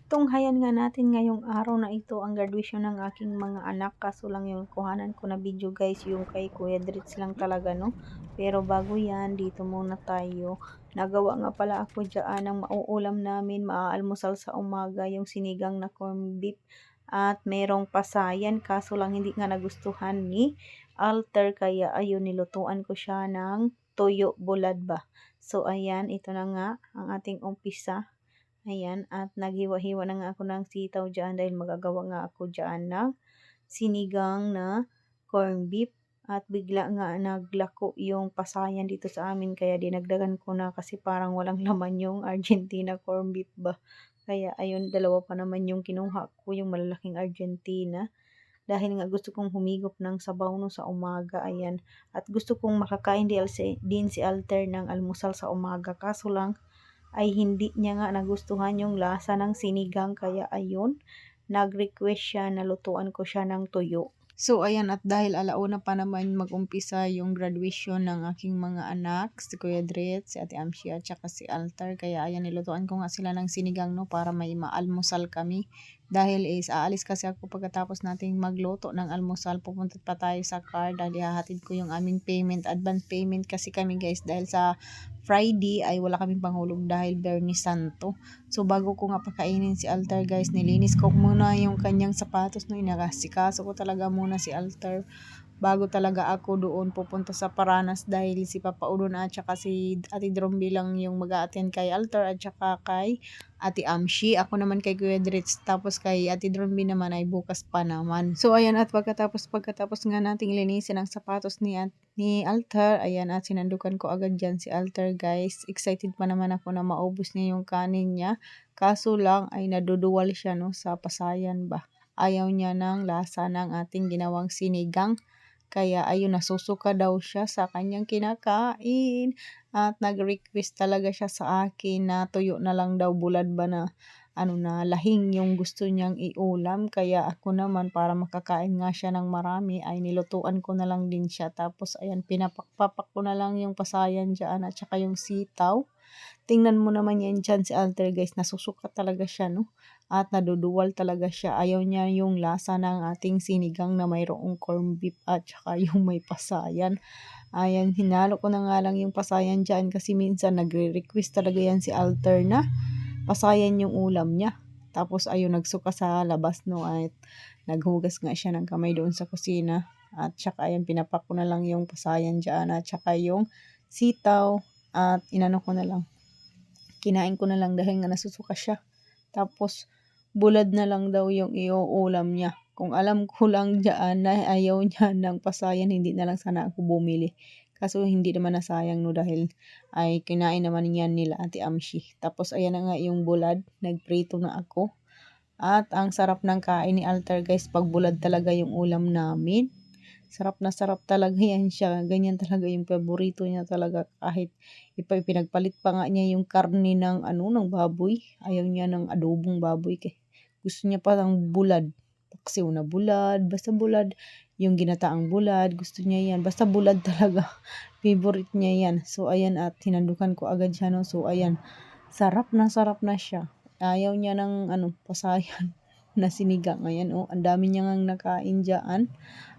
Tunghayan nga natin ngayong araw na ito ang graduation ng aking mga anak, kaso lang yung kuhanan ko na video guys yung kay Kuya Dritz lang talaga 'no. Pero bago 'yan, dito muna tayo. Nagawa nga pala ako diyaan ng mauulam namin, maaalmusal sa umaga, yung sinigang na corned beef at merong pasayan, kaso lang hindi nga nagustuhan ni Alter kaya ayun nilutuan ko siya ng toyo bulad ba. So ayan, ito na nga ang ating umpisa. Ayan, at naghiwa-hiwa na nga ako ng sitaw diyan dahil magagawa nga ako diyan ng sinigang na corned beef at bigla nga naglako yung pasayan dito sa amin kaya dinagdagan ko na kasi parang walang laman yung Argentina corned beef ba. Kaya ayun, dalawa pa naman yung kinuha ko, yung malalaking Argentina. Dahil nga gusto kong humigop ng sabaw no sa umaga, ayan. At gusto kong makakain din si Alter ng almusal sa umaga. Kaso lang, ay hindi niya nga nagustuhan yung lasa ng sinigang kaya ayun, nag-request siya na lutuan ko siya ng tuyo. So ayan, at dahil alauna pa naman mag-umpisa yung graduation ng aking mga anak, si Kuya Dritz, si Ate Amshi at saka si Altar, kaya ayan nilutuan ko nga sila ng sinigang no para may maalmusal kami. Dahil is aalis kasi ako pagkatapos nating magluto ng almusal, pupunta pa tayo sa car dahil hahatid ko yung aming payment, advance payment kasi kami guys dahil sa Friday ay wala kaming panghulog dahil Bernie Santo. So bago ko nga pakainin si Altar guys, nilinis ko muna yung kanyang sapatos no, inakasikaso ko talaga muna si Altar bago talaga ako doon pupunta sa Paranas dahil si Papa Udon at saka si Ate Dromby lang yung mag-a-attend kay Altar at saka kay Ate Amshi. Ako naman kay Kuya Dritz, tapos kay Ate Dromby naman ay bukas pa naman. So ayan, at pagkatapos nga nating linisin ang sapatos ni Altar, ayan, at sinandukan ko agad dyan si Altar guys. Excited pa naman ako na maubos niya yung kanin niya. Kaso lang ay naduduwal siya no sa pasayan ba. Ayaw niya ng lasa ng ating ginawang sinigang. Kaya ayun, nasusuka daw siya sa kanyang kinakain at nag-request talaga siya sa akin na tuyo na lang daw bulad ba na na lahing yung gusto niyang iulam. Kaya ako naman para makakain nga siya ng marami ay nilutuan ko na lang din siya. Tapos ayan, pinapakpapak ko na lang yung pasayan dyan at saka yung sitaw. Tingnan mo naman yan dyan si Alter guys, nasusuka talaga siya no. At naduduwal talaga siya. Ayaw niya yung lasa ng ating sinigang na mayroong corned beef at saka yung may pasayan. Ayan, hinalo ko na nga lang yung pasayan dyan kasi minsan nagre-request talaga yan si Alter na pasayan yung ulam niya. Tapos ayun, nagsuka sa labas no at naghugas nga siya ng kamay doon sa kusina. At saka ayun, pinapak ko na lang yung pasayan dyan at saka yung sitaw at inano ko na lang. Kinain ko na lang dahil nga nasusuka siya. Tapos bulad na lang daw yung iuulam niya. Kung alam ko lang dyan na ayaw niya ng pasayan, hindi na lang sana ako bumili. Kaso hindi naman nasayang no dahil ay kinain naman niyan nila Ate Amshi. Tapos ayan na nga yung bulad, nagprito na ako. At ang sarap ng kain ni Altar guys, pag bulad talaga yung ulam namin. Sarap na sarap talaga yan siya. Ganyan talaga yung paborito niya talaga, kahit pinagpalit pa nga niya yung karne ng ng baboy. Ayaw niya ng adobong baboy gusto niya pa ng bulad. Paksiw na bulad, basta bulad. Yung ginataang bulad, gusto niya yan. Basta bulad talaga. Favorite niya yan. So ayan, at hinandukan ko agad siya no. So ayan, sarap na siya. Ayaw niya ng pasayan na sinigang. Ayan ang dami niya ngang nakain dyan.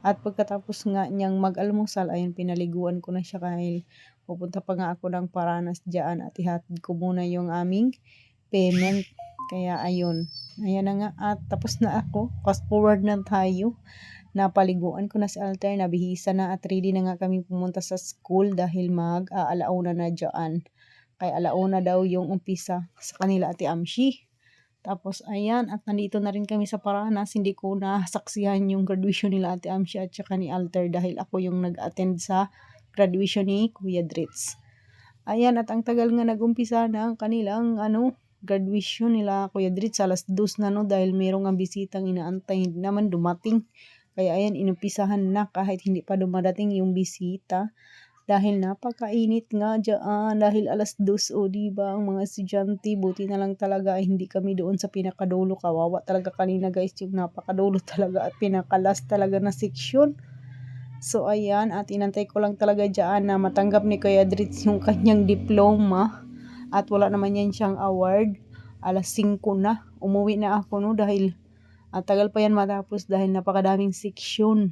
At pagkatapos nga niyang mag-almusal, ayun, pinaliguan ko na siya kahit pupunta pa nga ako ng Paranas dyan at ihatid ko muna yung aming payment. Kaya ayun, ayan na nga, at tapos na ako. Fast forward na tayo. Napaliguan ko na si Alter, nabihisa na at ready na nga kaming pumunta sa school dahil mag-aalauna na dyan. Kaya alauna daw yung umpisa sa kanila Ate Amshi. Tapos ayan, at nandito na rin kami sa Paranas. Hindi ko nasaksihan yung graduation nila Ate Amshi at saka ni Alter dahil ako yung nag-attend sa graduation ni Kuya Dritz. Ayan, at ang tagal nga nag-umpisa na ang kanilang graduation nila Kuya Dritz, alas 2 na no dahil merong ang bisitang inaantay, hindi naman dumating. Kaya ayan, inumpisahan na kahit hindi pa dumadating yung bisita. Dahil napakainit nga dyan, dahil alas 2 o diba ang mga estudyante, buti na lang talaga ay hindi kami doon sa pinakadulo. Kawawa talaga kanina guys, yung napakadulo talaga at pinakalas talaga na section. So ayan, at inantay ko lang talaga dyan na matanggap ni Kuya Dritz yung kanyang diploma at wala naman yan siyang award. alas 5 na. Umuwi na ako no dahil tagal pa yan matapos dahil napakadaming seksyon.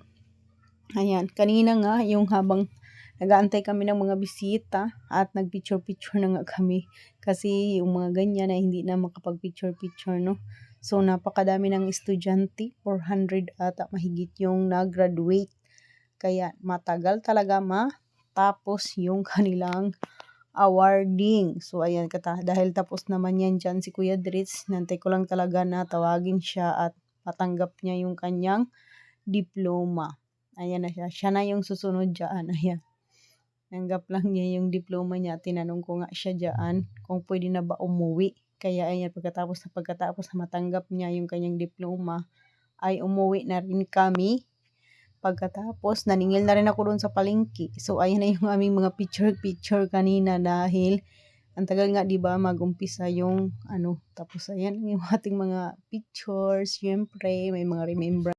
Ayan, kanina nga yung habang nag-aantay kami ng mga bisita at nagpicture-picture na nga kami kasi yung mga ganyan na hindi na makapag-picture-picture no. So napakadami ng estudyante, 400 ata mahigit yung nag-graduate. Kaya matagal talaga matapos yung kanilang awarding. So ayan, dahil tapos naman yan dyan si Kuya Dritz, nantay ko lang talaga na tawagin siya at matanggap niya yung kanyang diploma. Ayan na siya. Siya na yung susunod dyan. Ayan. Tanggap lang niya yung diploma niya. Tinanong ko nga siya dyan kung pwede na ba umuwi. Kaya ayan, pagkatapos na matanggap niya yung kanyang diploma, ay umuwi na rin kami. Pagkatapos, naningil na rin ako doon sa palengke. So, ayan na yung aming mga picture kanina dahil ang tagal nga, di ba, mag-umpisa yung tapos ayan yung ating mga pictures, syempre, may mga remembrance.